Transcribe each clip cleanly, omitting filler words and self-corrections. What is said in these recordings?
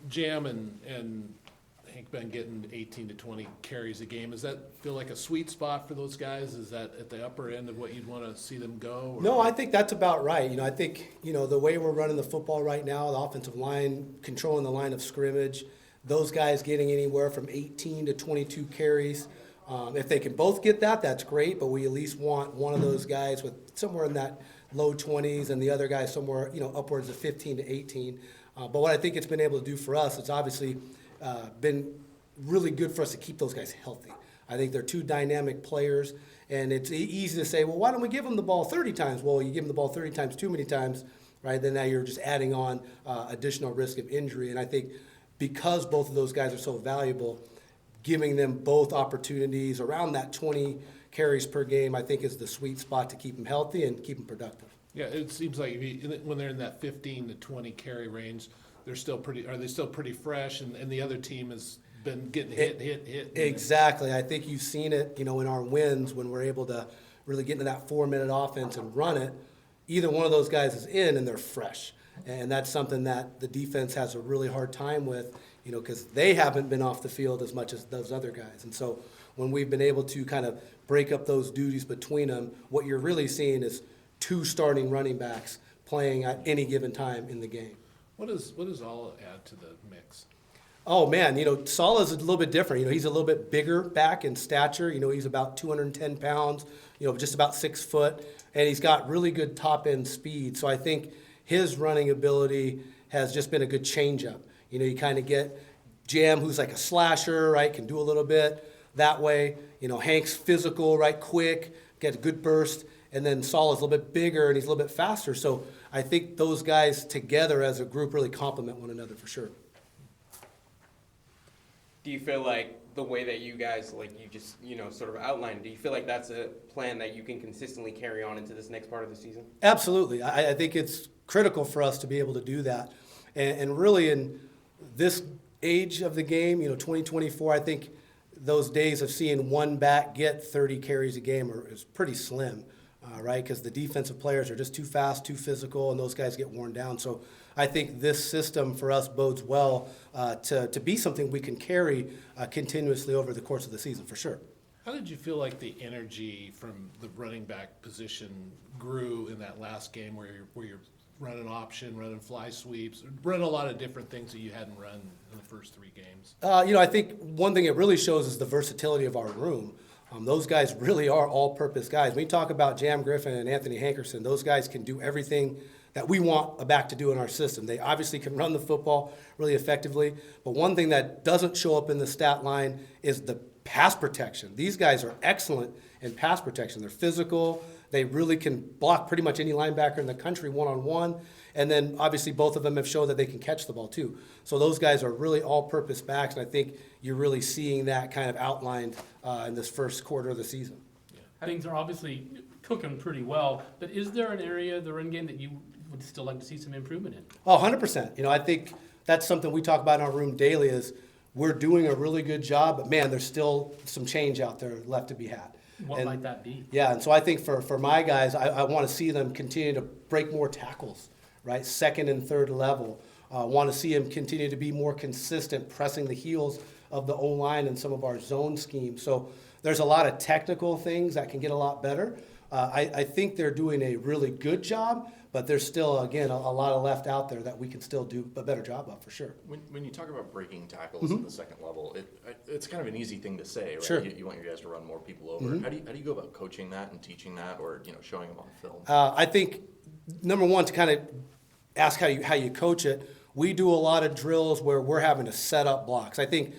Jam and Hank been getting 18 to 20 carries a game. Does that feel like a sweet spot for those guys? Is that at the upper end of what you'd want to see them go? Or? No, I think that's about right. I think, the way we're running the football right now, the offensive line, controlling the line of scrimmage, those guys getting anywhere from 18 to 22 carries. If they can both get that, that's great, but we at least want one of those guys with somewhere in that low 20s and the other guy somewhere, upwards of 15 to 18. But what I think it's been able to do for us, it's obviously been really good for us to keep those guys healthy. I think they're two dynamic players, and it's easy to say, well, why don't we give them the ball 30 times? Well, you give them the ball 30 times too many times, right? Then now you're just adding on additional risk of injury. And I think because both of those guys are so valuable, giving them both opportunities around that 20 carries per game, I think is the sweet spot to keep them healthy and keep them productive. Yeah, it seems like when they're in that 15 to 20 carry range, are they still pretty fresh, and the other team has been getting hit. Exactly. I think you've seen it, in our wins when we're able to really get into that 4-minute offense and run it. Either one of those guys is in and they're fresh. And that's something that the defense has a really hard time with, because they haven't been off the field as much as those other guys. And so when we've been able to kind of break up those duties between them, what you're really seeing is two starting running backs playing at any given time in the game. What does all add to the mix? Oh, man, Salah's a little bit different. He's a little bit bigger back in stature. He's about 210 pounds, just about 6 foot, and he's got really good top-end speed. So I think his running ability has just been a good change-up. You kind of get Jam, who's like a slasher, right, can do a little bit that way. Hank's physical, right, quick, get a good burst. And then Salah's a little bit bigger and he's a little bit faster. So I think those guys together as a group really complement one another for sure. Do you feel like the way that you guys, like you just, sort of outlined, do you feel like that's a plan that you can consistently carry on into this next part of the season? Absolutely. I think it's critical for us to be able to do that. And really in this age of the game, 2024, I think those days of seeing one back get 30 carries a game is pretty slim. Right, because the defensive players are just too fast, too physical, and those guys get worn down. So I think this system for us bodes well to be something we can carry continuously over the course of the season, for sure. How did you feel like the energy from the running back position grew in that last game where you're running option, running fly sweeps, running a lot of different things that you hadn't run in the first 3 games? I think one thing it really shows is the versatility of our room. Those guys really are all-purpose guys. When we talk about Jam Griffin and Anthony Hankerson, those guys can do everything that we want a back to do in our system. They obviously can run the football really effectively, but one thing that doesn't show up in the stat line is the pass protection. These guys are excellent in pass protection. They're physical. They really can block pretty much any linebacker in the country one-on-one. And then obviously both of them have shown that they can catch the ball too. So those guys are really all-purpose backs, and I think you're really seeing that kind of outlined in this first quarter of the season. Things are obviously cooking pretty well, but is there an area of the run game that you would still like to see some improvement in? Oh, 100%. I think that's something we talk about in our room daily is we're doing a really good job, but man, there's still some change out there left to be had. What might that be? Yeah, and so I think for my guys, I want to see them continue to break more tackles, right? Second and third level. Want to see them continue to be more consistent, pressing the heels of the O-line and some of our zone schemes. So there's a lot of technical things that can get a lot better. I think they're doing a really good job, but there's still, again, a lot of left out there that we can still do a better job of, for sure. When you talk about breaking tackles at the second level, it's kind of an easy thing to say, right? Sure. You want your guys to run more people over. How do you go about coaching that and teaching that, or showing them on film? I think number one, to kind of ask how you coach it, we do a lot of drills where we're having to set up blocks. I think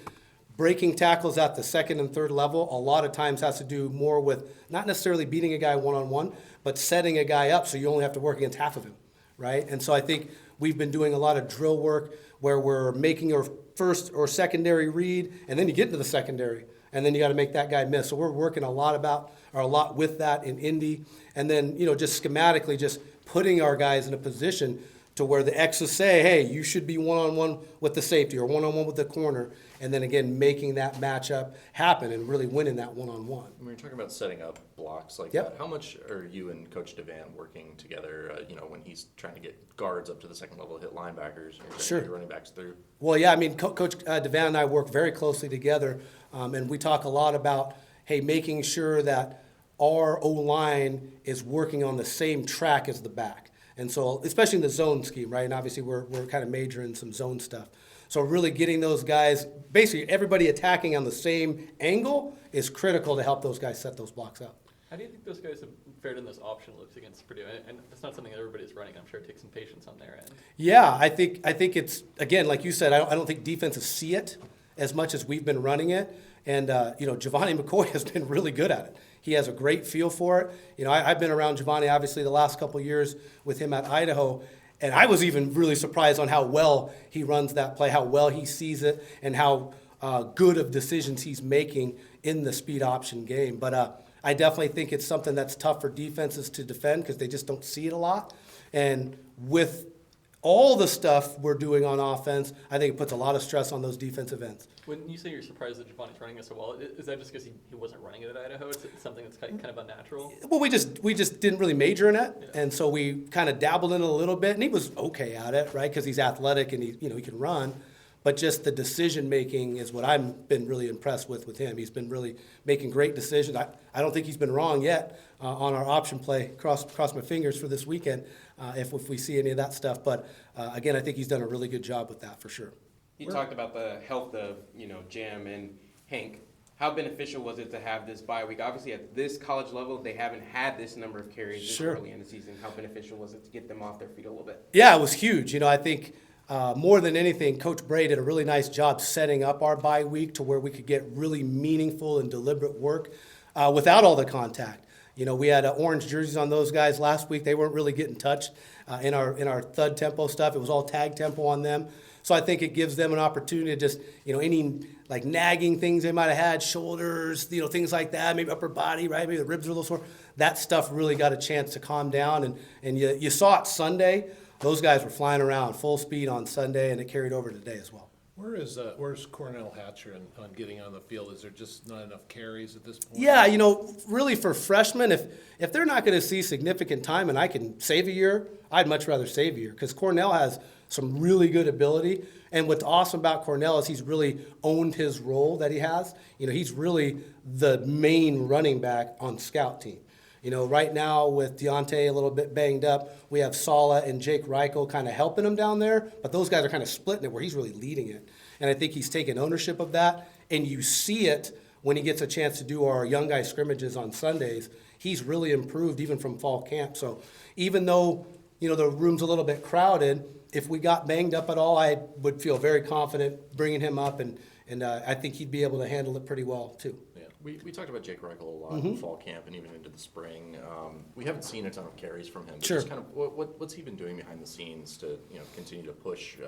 breaking tackles at the second and third level a lot of times has to do more with not necessarily beating a guy one-on-one, but setting a guy up so you only have to work against half of him, right? And so I think we've been doing a lot of drill work where we're making our first or secondary read, and then you get into the secondary, and then you got to make that guy miss. So we're working a lot with that in Indy, and then just schematically just putting our guys in a position to where the X's say, hey, you should be one-on-one with the safety or one-on-one with the corner, and then again, making that matchup happen and really winning that one-on-one. When you're talking about setting up blocks like Yep. that, how much are you and Coach Devan working together, when he's trying to get guards up to the second level, hit linebackers, and trying Sure. to get running backs through? Well, yeah, I mean, Coach Devan and I work very closely together, and we talk a lot about, hey, making sure that our O-line is working on the same track as the back. And so, especially in the zone scheme, right? And obviously, we're kind of majoring in some zone stuff. So really getting those guys, basically everybody attacking on the same angle is critical to help those guys set those blocks up. How do you think those guys have fared in those option looks against Purdue? And it's not something that everybody's running. I'm sure it takes some patience on their end. Yeah, I think it's, again, like you said, I don't think defenses see it as much as we've been running it. And, Giovanni McCoy has been really good at it. He has a great feel for it. I've been around Giovanni, obviously, the last couple of years with him at Idaho, and I was even really surprised on how well he runs that play, how well he sees it, and how good of decisions he's making in the speed option game. But I definitely think it's something that's tough for defenses to defend because they just don't see it a lot. And with all the stuff we're doing on offense, I think it puts a lot of stress on those defensive ends. When you say you're surprised that Giovanni's running it so well, is that just because he wasn't running it at Idaho? It's something that's kind of unnatural? Well, we just didn't really major in it, and so we kind of dabbled in it a little bit, and he was okay at it, right? Because he's athletic and he can run, but just the decision making is what I've been really impressed with him. He's been really making great decisions. I don't think he's been wrong yet on our option play. Cross my fingers for this weekend if we see any of that stuff. But again, I think he's done a really good job with that for sure. You talked about the health of, Jam and Hank. How beneficial was it to have this bye week? Obviously, at this college level, they haven't had this number of carries this Sure. early in the season. How beneficial was it to get them off their feet a little bit? Yeah, it was huge. I think more than anything, Coach Bray did a really nice job setting up our bye week to where we could get really meaningful and deliberate work without all the contact. We had orange jerseys on those guys last week. They weren't really getting touched in our thud tempo stuff. It was all tag tempo on them. So I think it gives them an opportunity to just, any like nagging things they might have had, shoulders, things like that, maybe upper body, right? Maybe the ribs were a little sore. That stuff really got a chance to calm down. And you saw it Sunday. Those guys were flying around full speed on Sunday, and it carried over today as well. Where's Cornell Hatcher on getting on the field? Is there just not enough carries at this point? Yeah, really for freshmen, if they're not going to see significant time and I can save a year, I'd much rather save a year because Cornell has some really good ability. And what's awesome about Cornell is he's really owned his role that he has. He's really the main running back on scout team. Right now with Deontay a little bit banged up, we have Sala and Jake Reichel kind of helping him down there, but those guys are kind of splitting it where he's really leading it. And I think he's taken ownership of that, and you see it when he gets a chance to do our young guy scrimmages on Sundays. He's really improved even from fall camp. So even though, the room's a little bit crowded, if we got banged up at all, I would feel very confident bringing him up, and I think he'd be able to handle it pretty well too. Yeah, we talked about Jake Reichel a lot in fall camp and even into the spring. We haven't seen a ton of carries from him. But Sure. just kind of what's he been doing behind the scenes to continue to push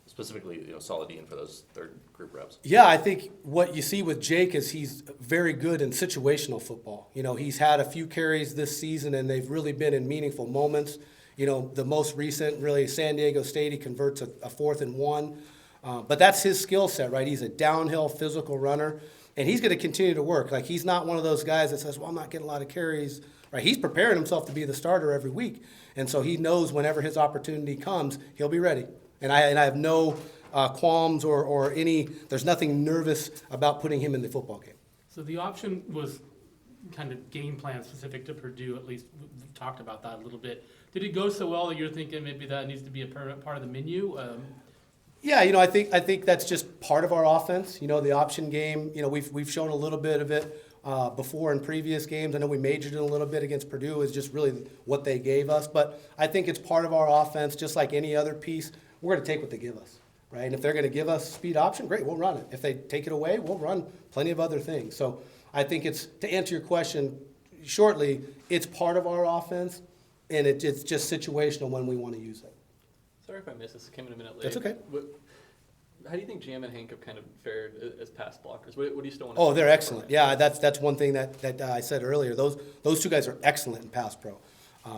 specifically Solid Dean for those third group reps? Yeah, I think what you see with Jake is he's very good in situational football. He's had a few carries this season, and they've really been in meaningful moments. The most recent, really, San Diego State, he converts a 4th and 1. But that's his skill set, right? He's a downhill physical runner, and he's going to continue to work. Like, he's not one of those guys that says, well, I'm not getting a lot of carries, right? He's preparing himself to be the starter every week. And so he knows whenever his opportunity comes, he'll be ready. And I have no qualms or any, there's nothing nervous about putting him in the football game. So the option was kind of game plan specific to Purdue, at least we've talked about that a little bit. Did it go so well that you're thinking maybe that needs to be a permanent part of the menu? Yeah, I think that's just part of our offense. The option game. We've shown a little bit of it before in previous games. I know we majored in a little bit against Purdue. Is just really what they gave us, but I think it's part of our offense, just like any other piece. We're going to take what they give us, right? And if they're going to give us speed option, great, we'll run it. If they take it away, we'll run plenty of other things. So I think it's, to answer your question shortly, it's part of our offense, and it's just situational when we want to use it. Sorry if I missed this. It came in a minute late. That's okay. How do you think Jam and Hank have kind of fared as pass blockers? What do you still want to Oh, see they're from excellent. them? Yeah, that's one thing that I said earlier. Those two guys are excellent in pass pro.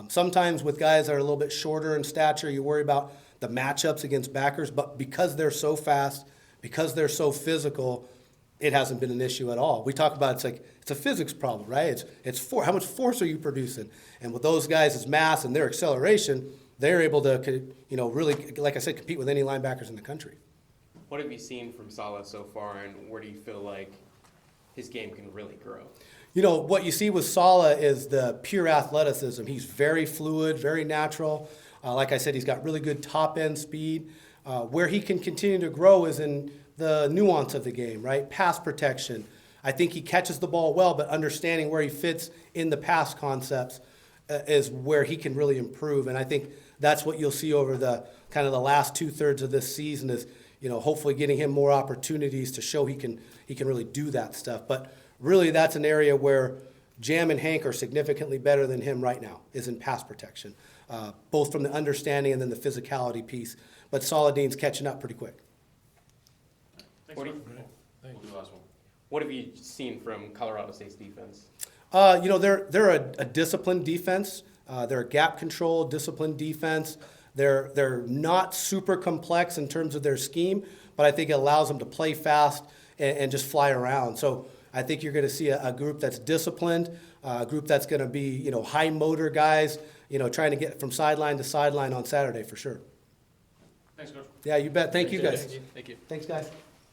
Sometimes with guys that are a little bit shorter in stature, you worry about the matchups against backers, but because they're so fast, because they're so physical, it hasn't been an issue at all. We talk about it's a physics problem, right? How much force are you producing? And with those guys' mass and their acceleration, they're able to, really, like I said, compete with any linebackers in the country. What have you seen from Salah so far, and where do you feel like his game can really grow? What you see with Salah is the pure athleticism. He's very fluid, very natural. Like I said, he's got really good top-end speed. Where he can continue to grow is in the nuance of the game, right? Pass protection. I think he catches the ball well, but understanding where he fits in the pass concepts is where he can really improve. And I think that's what you'll see over the kind of the last 2/3 of this season is, hopefully getting him more opportunities to show he can really do that stuff. But really, that's an area where Jam and Hank are significantly better than him right now, is in pass protection, both from the understanding and then the physicality piece. But Saladin's catching up pretty quick. What, what have you seen from Colorado State's defense? They're a disciplined defense. They're a gap control, disciplined defense. They're not super complex in terms of their scheme, but I think it allows them to play fast and just fly around. So I think you're going to see a group that's disciplined, a group that's going to be, high motor guys, trying to get from sideline to sideline on Saturday for sure. Thanks, Coach. Yeah, you bet. Thank you guys. Thank you. Thanks, guys.